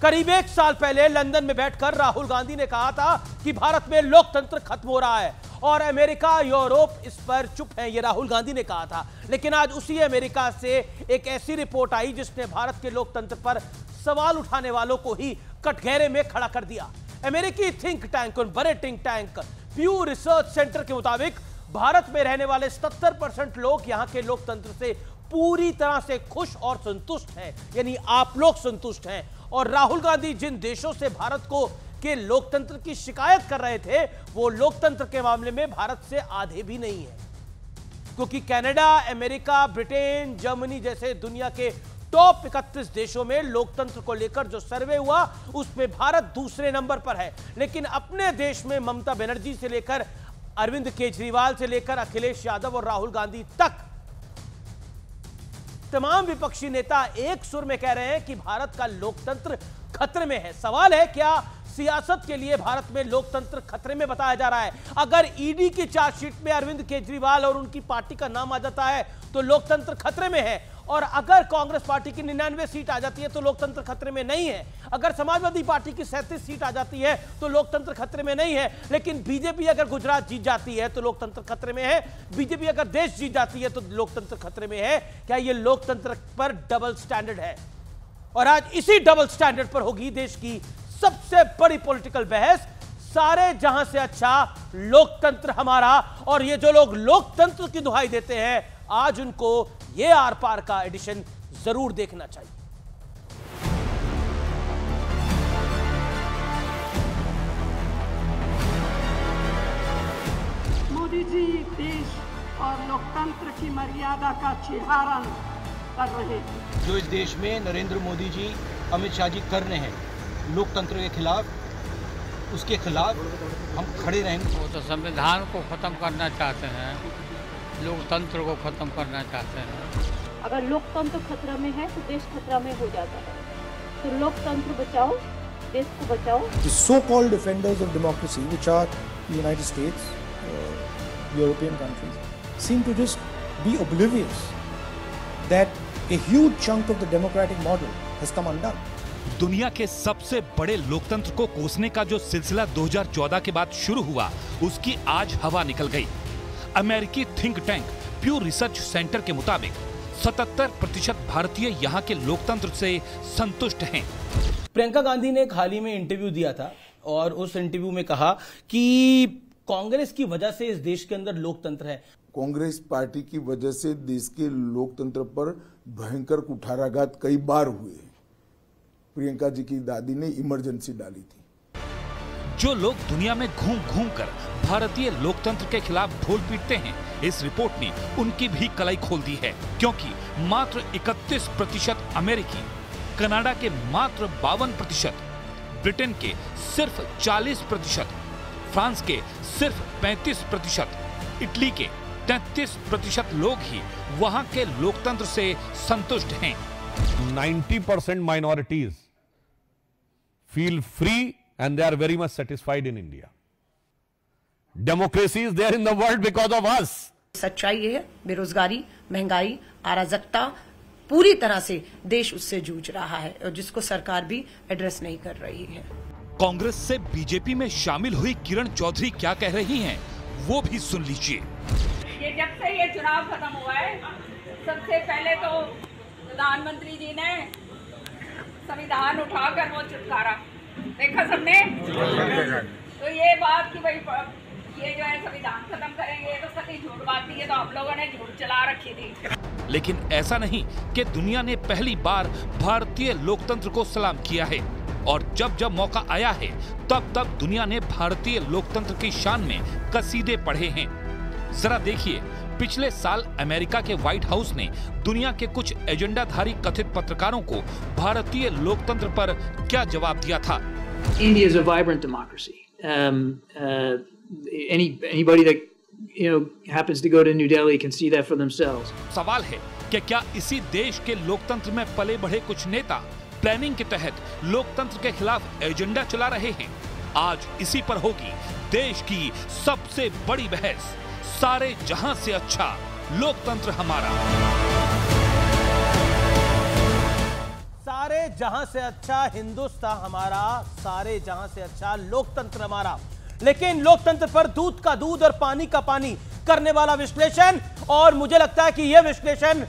करीब 1 साल पहले लंदन में बैठकर राहुल गांधी ने कहा था कि भारत में लोकतंत्र खत्म हो रहा है और अमेरिका, यूरोप इस पर चुप है, ये राहुल गांधी ने कहा था। लेकिन आज उसी अमेरिका से एक ऐसी रिपोर्ट आई जिसने भारत के लोकतंत्र पर सवाल उठाने वालों को ही कटघरे में खड़ा कर दिया। अमेरिकी थिंक टैंक, उन बड़े थिंक टैंक प्यू रिसर्च सेंटर के मुताबिक भारत में रहने वाले 70% लोग यहां के लोकतंत्र से पूरी तरह से खुश और संतुष्ट हैं, यानी आप लोग संतुष्ट हैं। और राहुल गांधी जिन देशों से भारत को के लोकतंत्र की शिकायत कर रहे थे, वो लोकतंत्र के मामले में भारत से आधे भी नहीं है, क्योंकि कनाडा, अमेरिका, ब्रिटेन, जर्मनी जैसे दुनिया के टॉप 31 देशों में लोकतंत्र को लेकर जो सर्वे हुआ उसमें भारत दूसरे नंबर पर है। लेकिन अपने देश में ममता बनर्जी से लेकर अरविंद केजरीवाल से लेकर अखिलेश यादव और राहुल गांधी तक तमाम विपक्षी नेता एक सुर में कह रहे हैं कि भारत का लोकतंत्र खतरे में है। सवाल है, क्या सियासत के लिए भारत में लोकतंत्र खतरे में बताया जा रहा है? अगर ईडी की चार्जशीट में अरविंद केजरीवाल और उनकी पार्टी का नाम आ जाता है तो लोकतंत्र खतरे में है, और अगर कांग्रेस पार्टी की 99 सीट आ जाती है तो लोकतंत्र खतरे में नहीं है। अगर समाजवादी पार्टी की 37 सीट आ जाती है तो लोकतंत्र खतरे में नहीं है। लेकिन बीजेपी अगर गुजरात जीत जाती है तो लोकतंत्र खतरे में है, बीजेपी अगर देश जीत जाती है तो लोकतंत्र खतरे में है। क्या यह लोकतंत्र पर डबल स्टैंडर्ड है? और आज इसी डबल स्टैंडर्ड पर होगी देश की सबसे बड़ी पॉलिटिकल बहस। सारे जहां से अच्छा लोकतंत्र हमारा, और ये जो लोग लोकतंत्र की दुहाई देते हैं आज उनको ये आर पार का एडिशन जरूर देखना चाहिए। मोदी जी देश और लोकतंत्र की मर्यादा का छिहारण कर रहे हैं। जो इस देश में नरेंद्र मोदी जी, अमित शाह जी कर रहे हैं लोकतंत्र के खिलाफ, उसके खिलाफ हम खड़े रहेंगे। वो तो संविधान को खत्म करना चाहते हैं, लोकतंत्र को खत्म करना चाहते हैं। अगर लोकतंत्र खतरा में है तो देश खतरा में हो जाता है। तो लोकतंत्र बचाओ, देश को बचाओ। The so-called defenders of democracy, which are the United States, European countries, seem to just be oblivious that a huge chunk of the democratic model has come undone. दुनिया के सबसे बड़े लोकतंत्र को कोसने का जो सिलसिला 2014 के बाद शुरू हुआ, उसकी आज हवा निकल गई। अमेरिकी थिंक टैंक प्यू रिसर्च सेंटर के मुताबिक 77% भारतीय यहाँ के लोकतंत्र से संतुष्ट हैं। प्रियंका गांधी ने एक हाल ही में इंटरव्यू दिया था और उस इंटरव्यू में कहा कि कांग्रेस की वजह से इस देश के अंदर लोकतंत्र है। कांग्रेस पार्टी की वजह से देश के लोकतंत्र पर भयंकर कुठाराघात कई बार हुए। प्रियंका जी की दादी ने इमरजेंसी डाली थी। जो लोग दुनिया में घूम घूम कर भारतीय लोकतंत्र के खिलाफ ढोल पीटते हैं, इस रिपोर्ट ने उनकी भी कलाई खोल दी है, क्योंकि मात्र 31% अमेरिकी, कनाडा के मात्र 52%, ब्रिटेन के सिर्फ 40%, फ्रांस के सिर्फ 35%, इटली के 33% लोग ही वहां के लोकतंत्र से संतुष्ट हैं। 90% minorities feel free and they are very much satisfied in India. Democracy is there in the world because of us. सच्चाई ये है, बेरोजगारी, महंगाई, अराजकता, पूरी तरह से देश उससे जूझ रहा है और जिसको सरकार भी एड्रेस नहीं कर रही है। कांग्रेस से बीजेपी में शामिल हुई किरण चौधरी क्या कह रही हैं, वो भी सुन लीजिए। ये जब से ये चुनाव खत्म हुआ है, सबसे पहले तो प्रधानमंत्री जी ने संविधान उठाकर वो छुटकारा देखा सबने। तो ये बात कि भाई ये जो है संविधान खत्म करेंगे, ये तो कतई झूठ बात थी, ये तो हम लोगों ने झूठ चला रखी थी। लेकिन ऐसा नहीं कि दुनिया ने पहली बार भारतीय लोकतंत्र को सलाम किया है, और जब जब मौका आया है तब तब दुनिया ने भारतीय लोकतंत्र की शान में कसीदे पढ़े हैं। जरा देखिए, पिछले साल अमेरिका के व्हाइट हाउस ने दुनिया के कुछ एजेंडाधारी कथित पत्रकारों को भारतीय लोकतंत्र पर क्या जवाब दिया था। India is a vibrant democracy. Anybody that happens to go to New Delhi can see that for themselves. सवाल है कि क्या इसी देश के लोकतंत्र में पले बढ़े कुछ नेता प्लानिंग के तहत लोकतंत्र के खिलाफ एजेंडा चला रहे हैं? आज इसी पर होगी देश की सबसे बड़ी बहस। सारे जहां से अच्छा लोकतंत्र हमारा। सारे जहां से अच्छा हिंदुस्तान हमारा, सारे जहां से अच्छा लोकतंत्र हमारा। लेकिन लोकतंत्र पर दूध का दूध और पानी का पानी करने वाला विश्लेषण, और मुझे लगता है कि यह विश्लेषण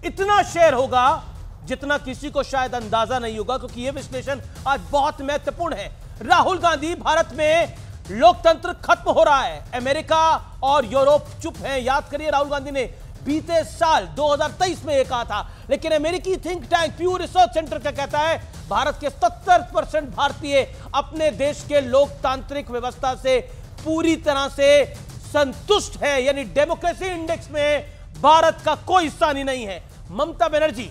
इतना शेयर होगा जितना किसी को शायद अंदाजा नहीं होगा, क्योंकि यह विश्लेषण आज बहुत महत्वपूर्ण है। राहुल गांधी, भारत में लोकतंत्र खत्म हो रहा है, अमेरिका और यूरोप चुप हैं। याद करिए, राहुल गांधी ने बीते साल 2023 में यह कहा था, लेकिन अमेरिकी थिंक टैंक प्यू रिसर्च सेंटर क्या कहता है? भारत के 70% भारतीय अपने देश के लोकतांत्रिक व्यवस्था से पूरी तरह से संतुष्ट है, यानी डेमोक्रेसी इंडेक्स में भारत का कोई हिस्सा नहीं है। ममता बनर्जी,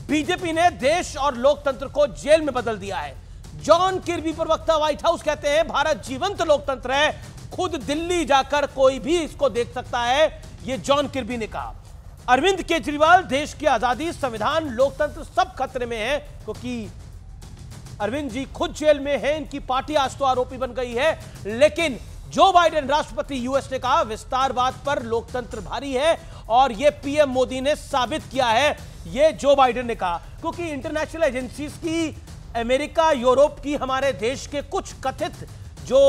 बीजेपी ने देश और लोकतंत्र को जेल में बदल दिया है। जॉन किर्बी, प्रवक्ता व्हाइट हाउस, कहते हैं भारत जीवंत लोकतंत्र है, खुद दिल्ली जाकर कोई भी इसको देख सकता है, यह जॉन किर्बी ने कहा। अरविंद केजरीवाल, देश की आजादी, संविधान, लोकतंत्र सब खतरे में है, क्योंकि अरविंद जी खुद जेल में हैं, इनकी पार्टी आज तो आरोपी बन गई है। लेकिन जो बाइडेन, राष्ट्रपति यूएस ने कहा विस्तारवाद पर लोकतंत्र भारी है, और यह पीएम मोदी ने साबित किया है, यह जो बाइडेन ने कहा। क्योंकि इंटरनेशनल एजेंसीज की, अमेरिका, यूरोप की, हमारे देश के कुछ कथित जो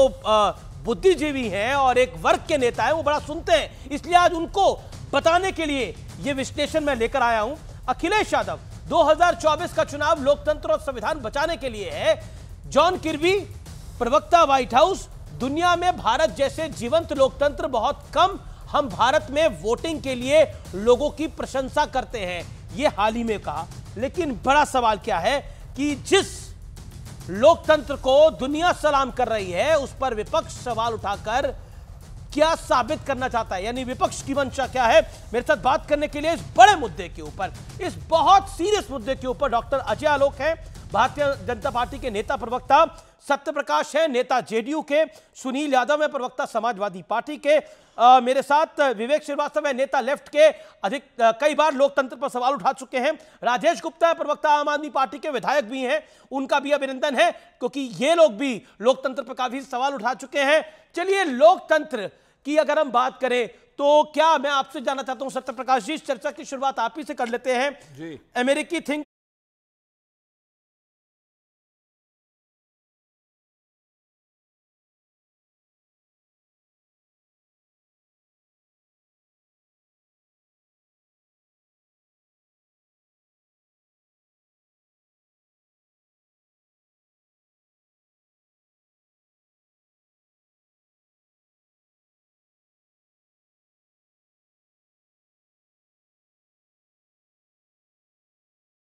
बुद्धिजीवी हैं और एक वर्ग के नेता हैं, वो बड़ा सुनते हैं, इसलिए आज उनको बताने के लिए यह विश्लेषण मैं लेकर आया हूं। अखिलेश यादव, 2024 का चुनाव लोकतंत्र और संविधान बचाने के लिए है। जॉन किर्बी, प्रवक्ता व्हाइट हाउस, दुनिया में भारत जैसे जीवंत लोकतंत्र बहुत कम, हम भारत में वोटिंग के लिए लोगों की प्रशंसा करते हैं, यह हाल ही में कहा। लेकिन बड़ा सवाल क्या है कि जिस लोकतंत्र को दुनिया सलाम कर रही है, उस पर विपक्ष सवाल उठाकर क्या साबित करना चाहता है, यानी विपक्ष की मंशा क्या है? मेरे साथ बात करने के लिए इस बड़े मुद्दे के ऊपर, इस बहुत सीरियस मुद्दे के ऊपर डॉक्टर अजय आलोक हैं, भारतीय जनता पार्टी के नेता प्रवक्ता, सत्य प्रकाश है, नेता जेडीयू के, सुनील यादव है, प्रवक्ता समाजवादी पार्टी के, मेरे साथ विवेक श्रीवास्तव है, नेता लेफ्ट के, कई बार लोकतंत्र पर सवाल उठा चुके हैं, राजेश गुप्ता है, प्रवक्ता आम आदमी पार्टी के, विधायक भी हैं, उनका भी अभिनंदन है, क्योंकि ये लोग भी लोकतंत्र पर काफी सवाल उठा चुके हैं। चलिए, लोकतंत्र की अगर हम बात करें तो क्या, मैं आपसे जानना चाहता हूं सत्य प्रकाश जी, इस चर्चा की शुरुआत आप ही से कर लेते हैं। जी। अमेरिकी थिंक